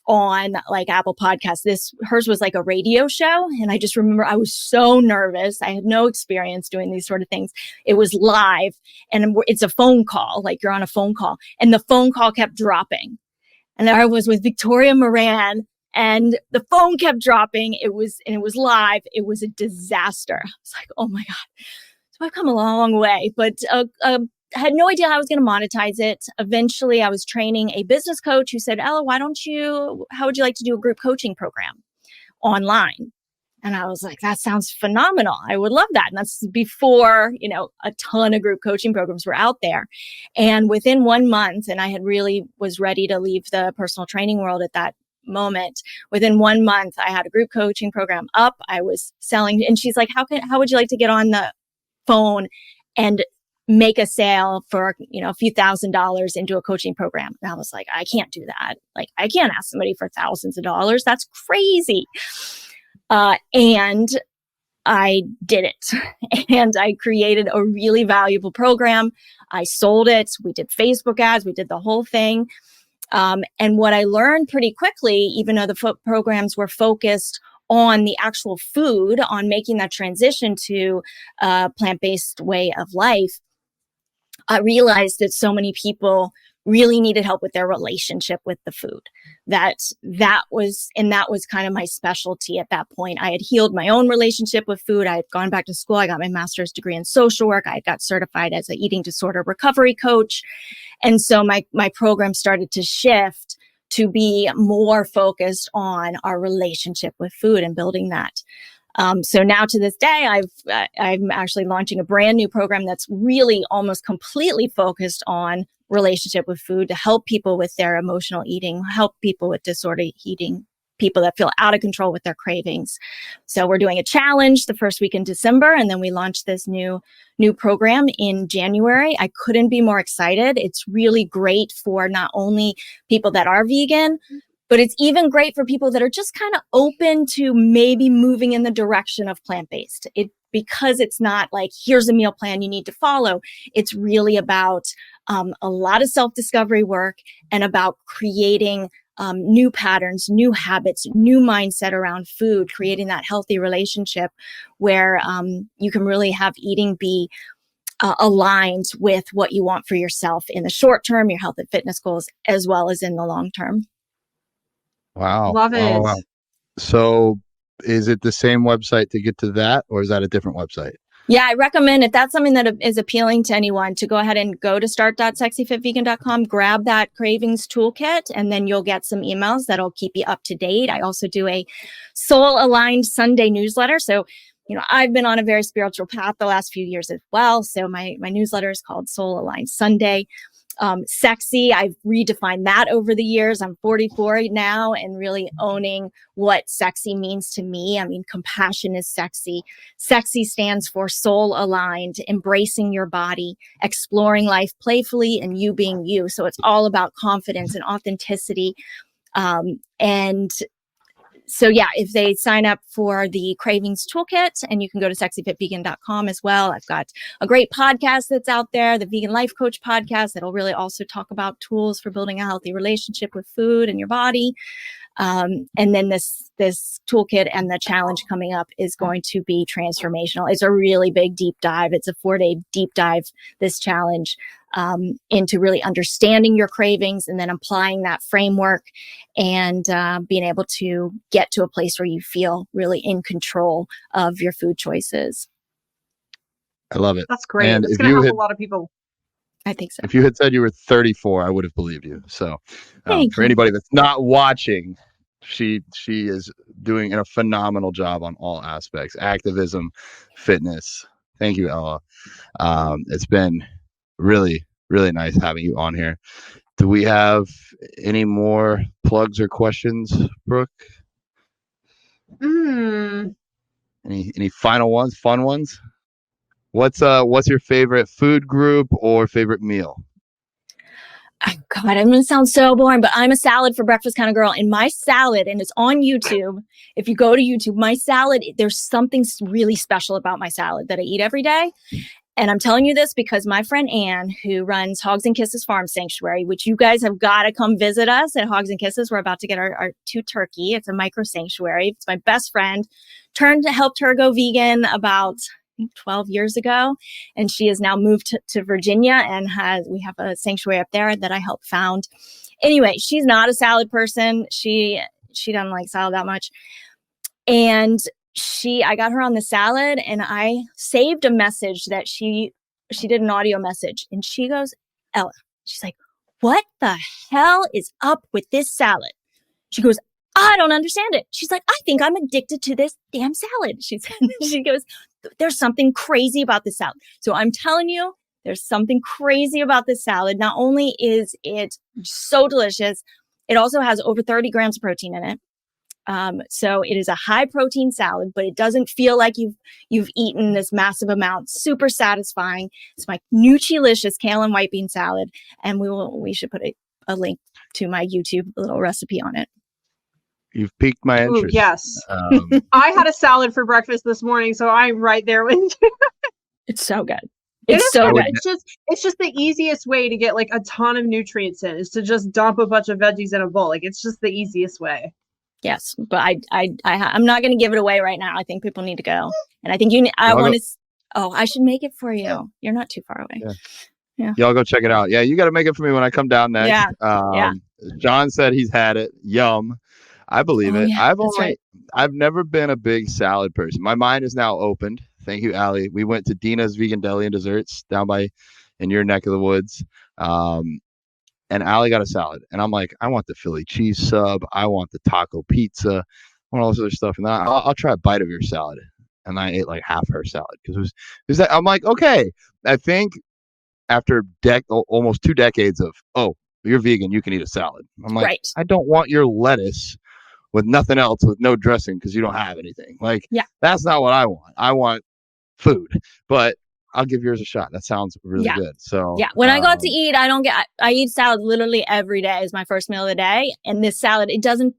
on like Apple Podcasts. Hers was like a radio show. And I just remember I was so nervous. I had no experience doing these sort of things. It was live and it's a phone call, like you're on a phone call, and the phone call kept dropping. And I was with Victoria Moran and the phone kept dropping. It was live. It was a disaster. I was like, oh my God. So I've come a long way, but I had no idea how I was going to monetize it. Eventually, I was training a business coach who said, Ella, how would you like to do a group coaching program online? And I was like, that sounds phenomenal. I would love that. And that's before, a ton of group coaching programs were out there. And within 1 month, and I had really was ready to leave the personal training world at that moment. Within 1 month, I had a group coaching program up. I was selling, and she's like, how would you like to get on the phone and make a sale for, a few $1,000s into a coaching program? And I was like, I can't do that. Like, I can't ask somebody for thousands of dollars. That's crazy. And I did it. And I created a really valuable program. I sold it. We did Facebook ads. We did the whole thing. And what I learned pretty quickly, even though the programs were focused on the actual food, on making that transition to a plant-based way of life, I realized that so many people really needed help with their relationship with the food. That was kind of my specialty at that point. I had healed my own relationship with food. I had gone back to school. I got my master's degree in social work. I got certified as an eating disorder recovery coach. And so my program started to shift to be more focused on our relationship with food and building that. So now to this day, I'm actually launching a brand new program that's really almost completely focused on relationship with food to help people with their emotional eating, help people with disordered eating, people that feel out of control with their cravings. So we're doing a challenge the first week in December, and then we launched this new program in January. I couldn't be more excited. It's really great for not only people that are vegan, but it's even great for people that are just kind of open to maybe moving in the direction of plant-based. Because it's not like, here's a meal plan you need to follow. It's really about a lot of self-discovery work and about creating new patterns, new habits, new mindset around food, creating that healthy relationship where you can really have eating be aligned with what you want for yourself in the short term, your health and fitness goals, as well as in the long term. Wow. Love it. Oh, wow. So is it the same website to get to that, or is that a different website? Yeah, I recommend if that's something that is appealing to anyone to go ahead and go to start.sexyfitvegan.com, grab that Cravings toolkit, and then you'll get some emails that'll keep you up to date. I also do a soul aligned Sunday newsletter. So, I've been on a very spiritual path the last few years as well. So my newsletter is called Soul Aligned Sunday. Sexy, I've redefined that over the years. I'm 44 now and really owning what sexy means to me. I mean, compassion is sexy. Sexy stands for soul aligned, embracing your body, exploring life playfully, and you being you. So it's all about confidence and authenticity. And So yeah, if they sign up for the Cravings Toolkit, and you can go to sexyfitvegan.com as well. I've got a great podcast that's out there, the Vegan Life Coach podcast, that'll really also talk about tools for building a healthy relationship with food and your body. And then this toolkit and the challenge coming up is going to be transformational. It's a really big deep dive. It's a 4-day deep dive, this challenge, into really understanding your cravings and then applying that framework and being able to get to a place where you feel really in control of your food choices. I love it. That's great. And it's going to help a lot of people. I think so. If you had said you were 34, I would have believed you. So for anybody that's not watching, she is doing a phenomenal job on all aspects: activism, fitness. Thank you, Ella. It's been really, really nice having you on here. Do we have any more plugs or questions, Brooke? Any final ones, fun ones? What's your favorite food group or favorite meal? Oh, God, I'm going to sound so boring, but I'm a salad for breakfast kind of girl. And my salad, and it's on YouTube. If you go to YouTube, my salad, there's something really special about my salad that I eat every day. And I'm telling you this because my friend Anne, who runs Hogs and Kisses Farm Sanctuary, which you guys have got to come visit us at Hogs and Kisses. We're about to get our 2 turkey. It's a micro sanctuary. It's my best friend. Helped her go vegan about 12 years ago, and she has now moved to Virginia, and we have a sanctuary up there that I helped found. Anyway, she's not a salad person. She doesn't like salad that much, and I got her on the salad, and I saved a message that she did an audio message, and she goes, Ella, she's like, what the hell is up with this salad? She goes, I don't understand it. She's like, I think I'm addicted to this damn salad. She goes, there's something crazy about this salad. So I'm telling you, there's something crazy about this salad. Not only is it so delicious, it also has over 30 grams of protein in it. So it is a high protein salad, but it doesn't feel like you've eaten this massive amount. Super satisfying. It's my Nutrilicious kale and white bean salad. And we should put a link to my YouTube little recipe on it. You've piqued my interest. Ooh, yes. I had a salad for breakfast this morning, so I'm right there with you. It's so good. It's so good. It's just the easiest way to get like a ton of nutrients in is to just dump a bunch of veggies in a bowl. Like it's just the easiest way. Yes, but I'm not going to give it away right now. I think people need to go, and I think I should make it for you. You're not too far away. Yeah. Y'all go check it out. Yeah, you got to make it for me when I come down next. Yeah. John said he's had it. Yum. I believe it. Yeah, I've never been a big salad person. My mind is now opened. Thank you, Allie. We went to Dina's Vegan Deli and Desserts down in your neck of the woods. And Allie got a salad. And I'm like, I want the Philly cheese sub. I want the taco pizza. I want all this other stuff. And then I'll try a bite of your salad. And I ate like half her salad because it was that. I'm like, okay. I think after almost 2 decades of, oh, you're vegan, you can eat a salad. I'm like, right. I don't want your lettuce with nothing else, with no dressing, because you don't have anything. Like, that's not what I want. I want food, but I'll give yours a shot. That sounds really good. So when I go out to eat, I eat salad literally every day as my first meal of the day. And this salad, it doesn't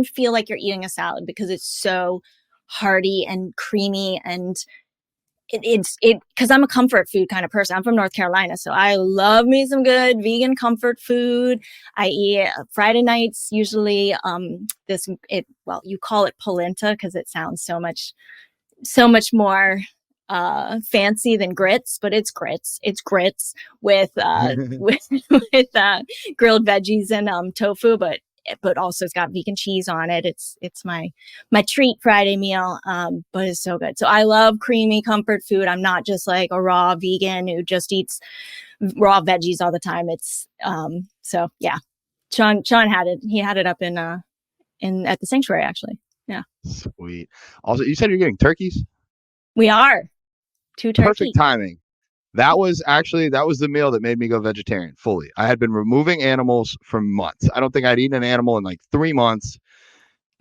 feel like you're eating a salad because it's so hearty and creamy, and it's because I'm a comfort food kind of person. I'm from North Carolina, so I love me some good vegan comfort food. I eat Friday nights usually. You call it polenta because it sounds so much more fancy than grits, but it's grits. It's grits with with grilled veggies and tofu, but also it's got vegan cheese on it. It's my treat Friday meal, but it's so good. So I love creamy comfort food. I'm not just like a raw vegan who just eats raw veggies all the time. It's so yeah. Sean had it. He had it up in at the sanctuary actually. Yeah. Sweet. Also, you said you're getting turkeys? We are. 2 turkeys. Perfect timing. That was the meal that made me go vegetarian fully. I had been removing animals for months. I don't think I'd eaten an animal in like 3 months.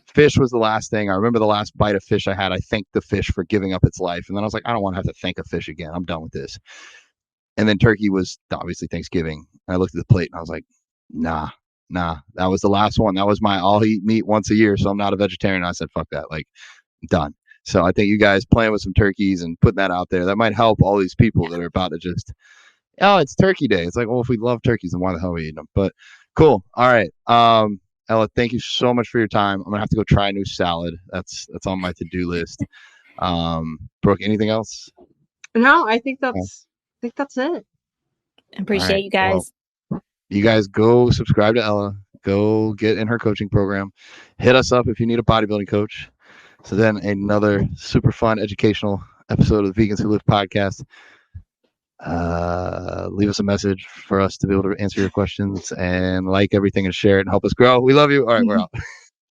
Fish was the last thing. I remember the last bite of fish I had. I thanked the fish for giving up its life. And then I was like, I don't want to have to thank a fish again. I'm done with this. And then turkey was obviously Thanksgiving. And I looked at the plate and I was like, nah, nah, that was the last one. That was my I'll eat meat once a year, so I'm not a vegetarian. I said, fuck that. Like, done. So I think you guys playing with some turkeys and putting that out there, that might help all these people that are about to just, oh, it's turkey day. It's like, well, if we love turkeys, then why the hell are we eating them? But cool. All right. Ella, thank you so much for your time. I'm gonna have to go try a new salad. That's on my to-do list. Brooke, anything else? No, I think that's it. Appreciate right. you guys. Well, you guys go subscribe to Ella. Go get in her coaching program. Hit us up if you need a bodybuilding coach. So then another super fun educational episode of the Vegans Who Live podcast. Leave us a message for us to be able to answer your questions, and like everything and share it and help us grow. We love you. All right, we're out.